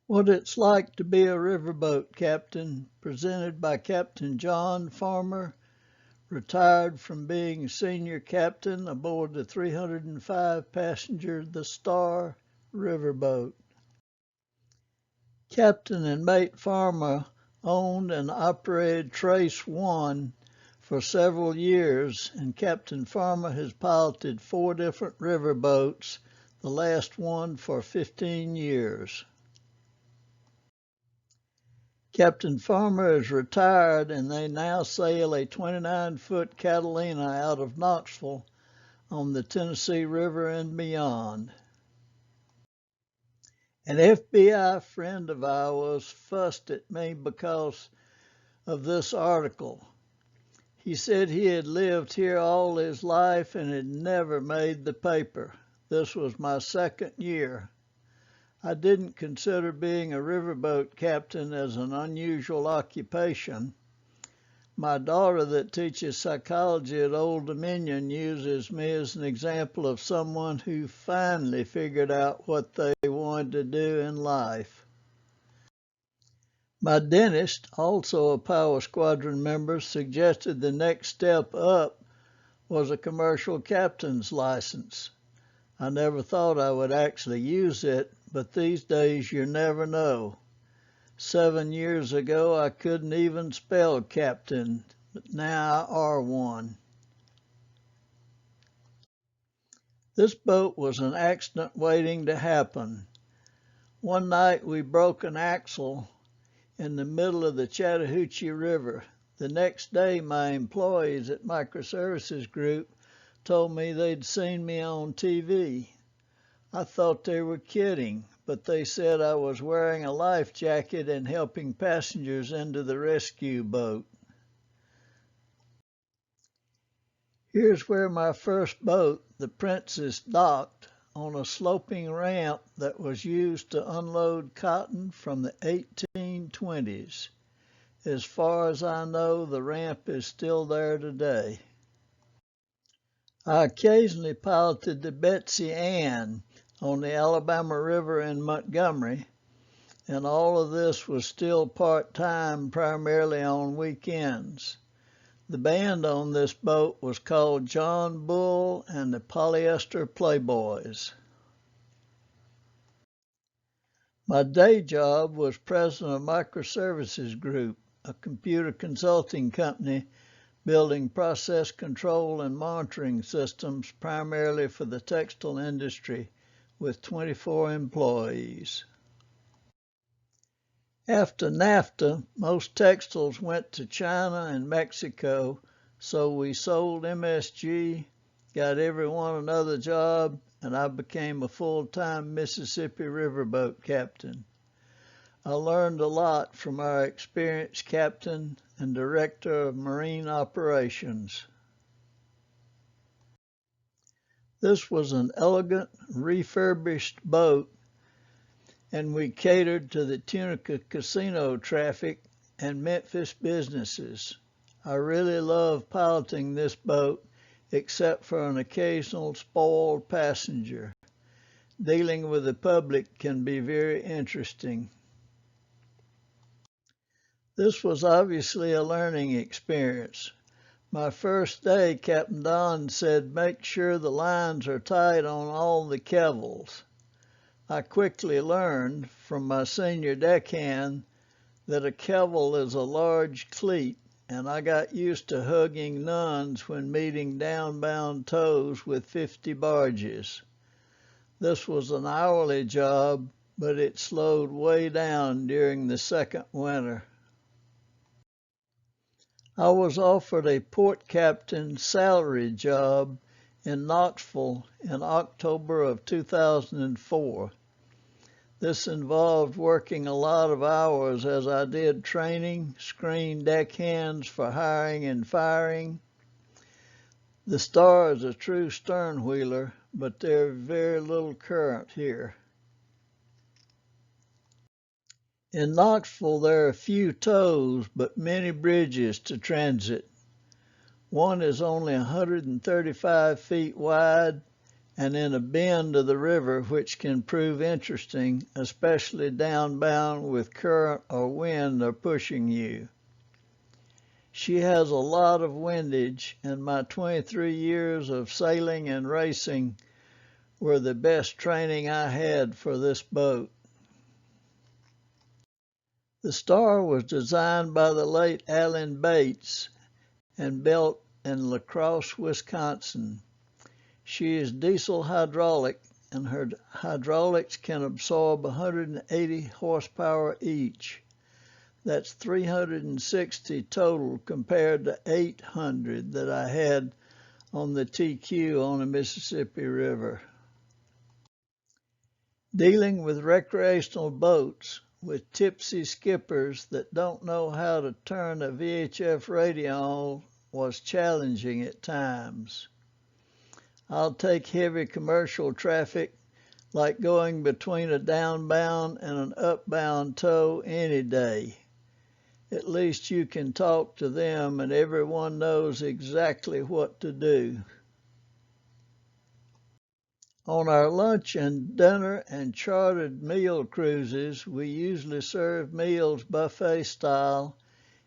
What It's Like to Be a Riverboat Captain, presented by Captain John Farmer, retired from being senior captain aboard the 305-passenger The Star riverboat. Captain and Mate Farmer owned and operated Trace 1 for several years, and Captain Farmer has piloted 4 different riverboats, the last one for 15 years. Captain Farmer is retired, and they now sail a 29-foot Catalina out of Knoxville on the Tennessee River and beyond. An FBI friend of ours fussed at me because of this article. He said he had lived here all his life and had never made the paper. This was my second year. I didn't consider being a riverboat captain as an unusual occupation. My daughter that teaches psychology at Old Dominion uses me as an example of someone who finally figured out what they wanted to do in life. My dentist, also a Power Squadron member, suggested the next step up was a commercial captain's license. I never thought I would actually use it, but these days you never know. 7 years ago I couldn't even spell captain, but now I are one. This boat was an accident waiting to happen. One night we broke an axle in the middle of the Chattahoochee River. The next day my employees at Microservices Group told me they'd seen me on TV. I thought they were kidding, but they said I was wearing a life jacket and helping passengers into the rescue boat. Here's where my first boat, the Princess, docked on a sloping ramp that was used to unload cotton from the 1820s. As far as I know, the ramp is still there today. I occasionally piloted the Betsy Ann on the Alabama River in Montgomery, and all of this was still part-time, primarily on weekends. The band on this boat was called John Bull and the Polyester Playboys. My day job was president of Microservices Group, a computer consulting company building process control and monitoring systems primarily for the textile industry, with 24 employees. After NAFTA, most textiles went to China and Mexico, so we sold MSG, got everyone another job, and I became a full-time Mississippi riverboat captain. I learned a lot from our experienced captain and director of marine operations. This was an elegant, refurbished boat, and we catered to the Tunica casino traffic and Memphis businesses. I really love piloting this boat, except for an occasional spoiled passenger. Dealing with the public can be very interesting. This was obviously a learning experience. My first day, Captain Don said, "Make sure the lines are tight on all the kevels." I quickly learned from my senior deckhand that a kevel is a large cleat, and I got used to hugging nuns when meeting downbound tows with 50 barges. This was an hourly job, but it slowed way down during the second winter. I was offered a port captain salary job in Knoxville in October of 2004. This involved working a lot of hours as I did training, screened deckhands for hiring and firing. The Star is a true stern wheeler, but there's very little current here. In Knoxville, there are few tows, but many bridges to transit. One is only 135 feet wide and in a bend of the river, which can prove interesting, especially downbound with current or wind are pushing you. She has a lot of windage, and my 23 years of sailing and racing were the best training I had for this boat. The Star was designed by the late Alan Bates and built in La Crosse, Wisconsin. She is diesel hydraulic, and her hydraulics can absorb 180 horsepower each. That's 360 total compared to 800 that I had on the TQ on the Mississippi River. Dealing with recreational boats with tipsy skippers that don't know how to turn a VHF radio on was challenging at times. I'll take heavy commercial traffic like going between a downbound and an upbound tow any day. At least you can talk to them and everyone knows exactly what to do. On our lunch and dinner and chartered meal cruises, we usually serve meals buffet style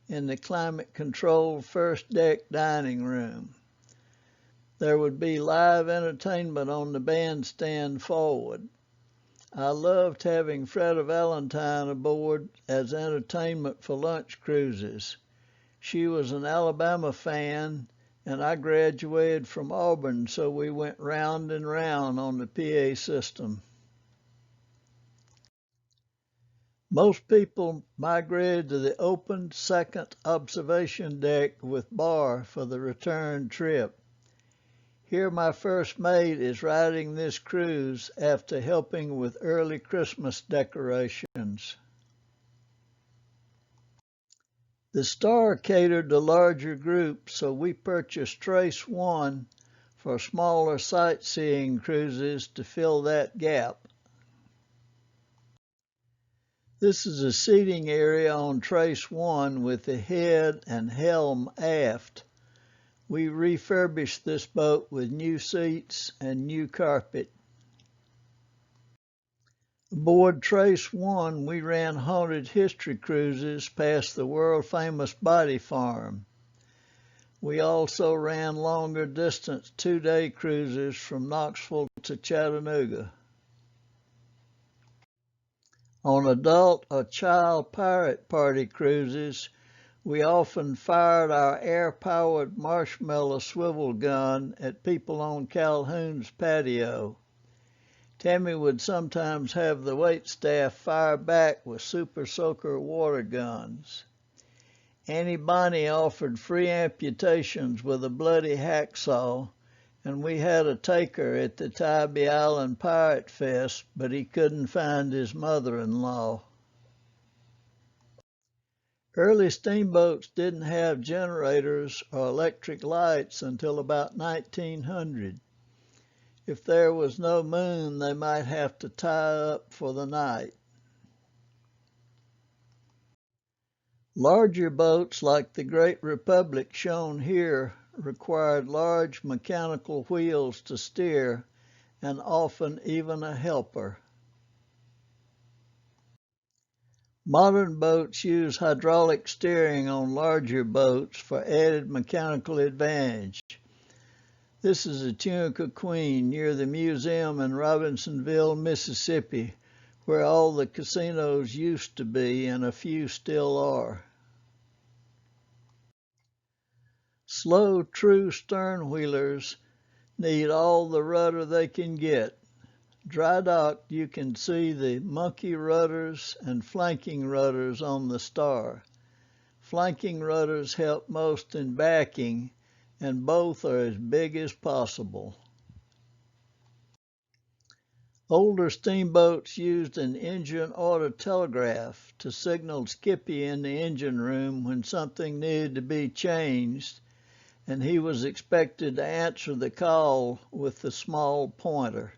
in the climate-controlled first deck dining room. There would be live entertainment on the bandstand forward. I loved having Freda Valentine aboard as entertainment for lunch cruises. She was an Alabama fan, and I graduated from Auburn, so we went round and round on the PA system. Most people migrated to the open second observation deck with bar for the return trip. Here my first mate is riding this cruise after helping with early Christmas decorations. The Star catered to larger groups, so we purchased Trace 1 for smaller sightseeing cruises to fill that gap. This is a seating area on Trace 1 with the head and helm aft. We refurbished this boat with new seats and new carpet. Aboard Trace 1, we ran haunted history cruises past the world-famous Body Farm. We also ran longer distance 2-day cruises from Knoxville to Chattanooga. On adult or child pirate party cruises, we often fired our air-powered marshmallow swivel gun at people on Calhoun's patio. Tammy would sometimes have the waitstaff fire back with Super Soaker water guns. Annie Bonny offered free amputations with a bloody hacksaw, and we had a taker at the Tybee Island Pirate Fest, but he couldn't find his mother-in-law. Early steamboats didn't have generators or electric lights until about 1900. If there was no moon, they might have to tie up for the night. Larger boats like the Great Republic shown here required large mechanical wheels to steer and often even a helper. Modern boats use hydraulic steering on larger boats for added mechanical advantage. This is the Tunica Queen near the museum in Robinsonville, Mississippi, where all the casinos used to be and a few still are. Slow, true stern wheelers need all the rudder they can get. Dry docked, you can see the monkey rudders and flanking rudders on the Star. Flanking rudders help most in backing, and both are as big as possible. Older steamboats used an engine order telegraph to signal Skippy in the engine room when something needed to be changed, and he was expected to answer the call with the small pointer.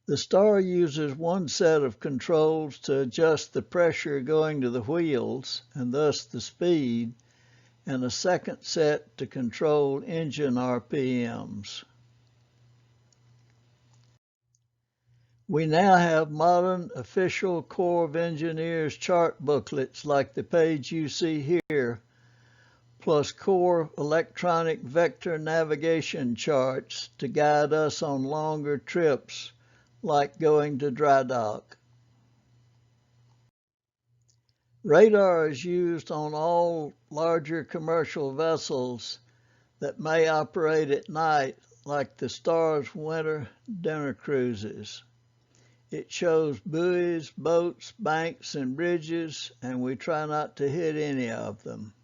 The Star uses one set of controls to adjust the pressure going to the wheels, and thus the speed, and a second set to control engine RPMs. We now have modern official Corps of Engineers chart booklets like the page you see here, plus Corps electronic vector navigation charts to guide us on longer trips like going to dry dock. Radar is used on all larger commercial vessels that may operate at night, like the Star's winter dinner cruises. It shows buoys, boats, banks, and bridges, and we try not to hit any of them.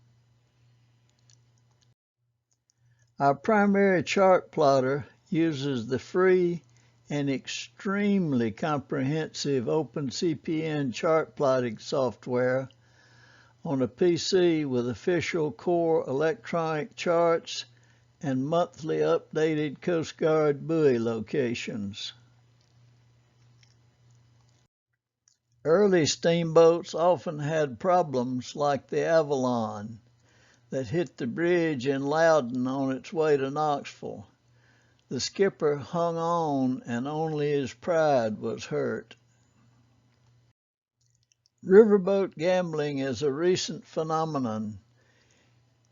Our primary chart plotter uses the free and extremely comprehensive OpenCPN chart plotting software on a PC with official Corps electronic charts and monthly updated Coast Guard buoy locations. Early steamboats often had problems like the Avalon that hit the bridge in Loudon on its way to Knoxville. The skipper hung on and only his pride was hurt. Riverboat gambling is a recent phenomenon.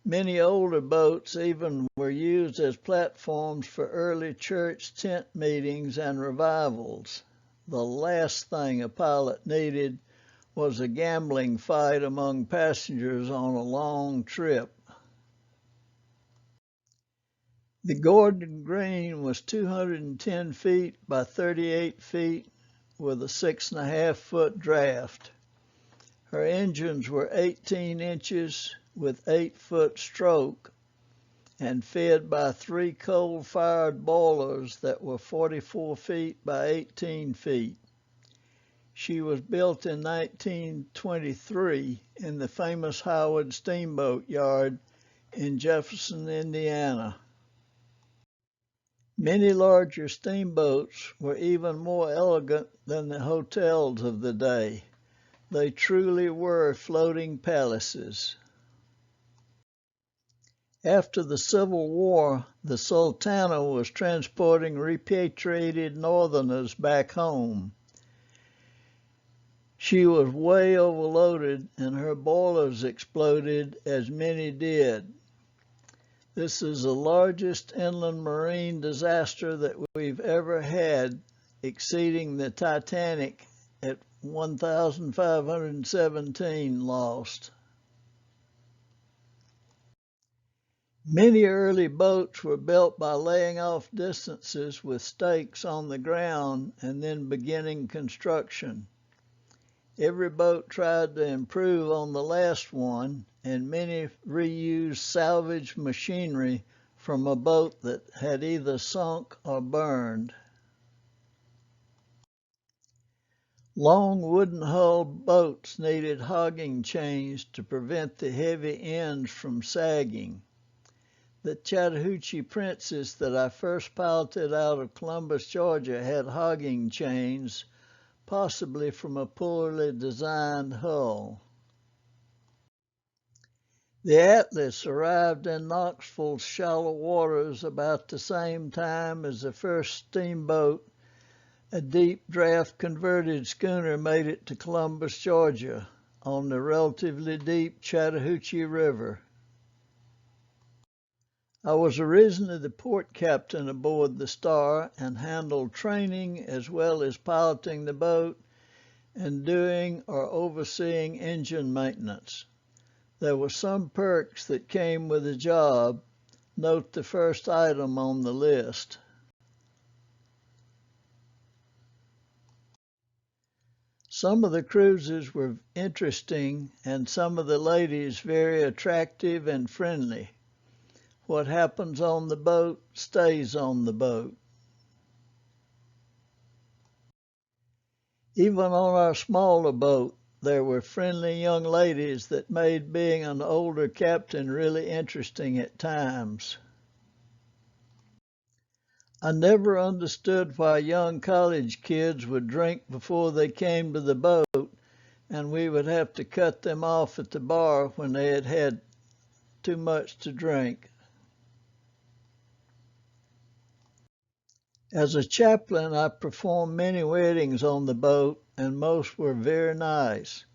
Many older boats even were used as platforms for early church tent meetings and revivals. The last thing a pilot needed was a gambling fight among passengers on a long trip. The Gordon Green was 210 feet by 38 feet with a 6.5-foot draft. Her engines were 18 inches with 8-foot stroke and fed by 3 coal-fired boilers that were 44 feet by 18 feet. She was built in 1923 in the famous Howard Steamboat Yard in Jefferson, Indiana. Many larger steamboats were even more elegant than the hotels of the day. They truly were floating palaces. After the Civil War, the Sultana was transporting repatriated Northerners back home. She was way overloaded and her boilers exploded, as many did. This is the largest inland marine disaster that we've ever had, exceeding the Titanic at 1,517 lost. Many early boats were built by laying off distances with stakes on the ground and then beginning construction. Every boat tried to improve on the last one, and many reused salvaged machinery from a boat that had either sunk or burned. Long wooden-hulled boats needed hogging chains to prevent the heavy ends from sagging. The Chattahoochee Princess that I first piloted out of Columbus, Georgia, had hogging chains, possibly from a poorly designed hull. The Atlas arrived in Knoxville's shallow waters about the same time as the first steamboat. A deep draft converted schooner made it to Columbus, Georgia, on the relatively deep Chattahoochee River. I was originally the port captain aboard the Star and handled training as well as piloting the boat and doing or overseeing engine maintenance. There were some perks that came with the job. Note the first item on the list. Some of the cruises were interesting and some of the ladies very attractive and friendly. What happens on the boat stays on the boat. Even on our smaller boat, there were friendly young ladies that made being an older captain really interesting at times. I never understood why young college kids would drink before they came to the boat, and we would have to cut them off at the bar when they had had too much to drink. As a chaplain, I performed many weddings on the boat, and most were very nice.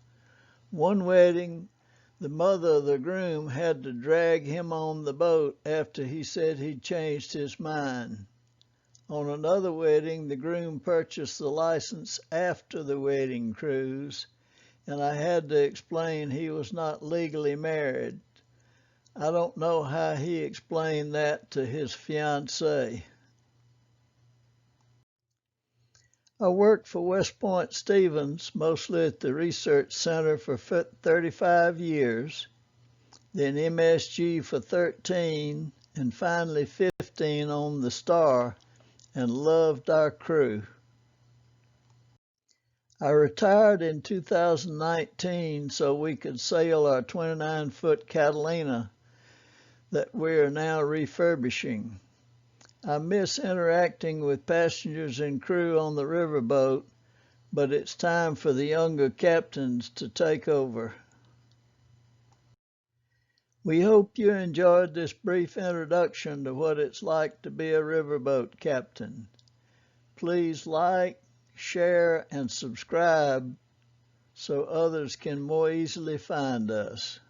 One wedding, the mother of the groom had to drag him on the boat after he said he'd changed his mind. On another wedding, the groom purchased the license after the wedding cruise, and I had to explain he was not legally married. I don't know how he explained that to his fiancée. I worked for West Point Stevens, mostly at the Research Center for 35 years, then MSG for 13, and finally 15 on the Star, and loved our crew. I retired in 2019 so we could sail our 29-foot Catalina that we are now refurbishing. I miss interacting with passengers and crew on the riverboat, but it's time for the younger captains to take over. We hope you enjoyed this brief introduction to what it's like to be a riverboat captain. Please like, share, and subscribe so others can more easily find us.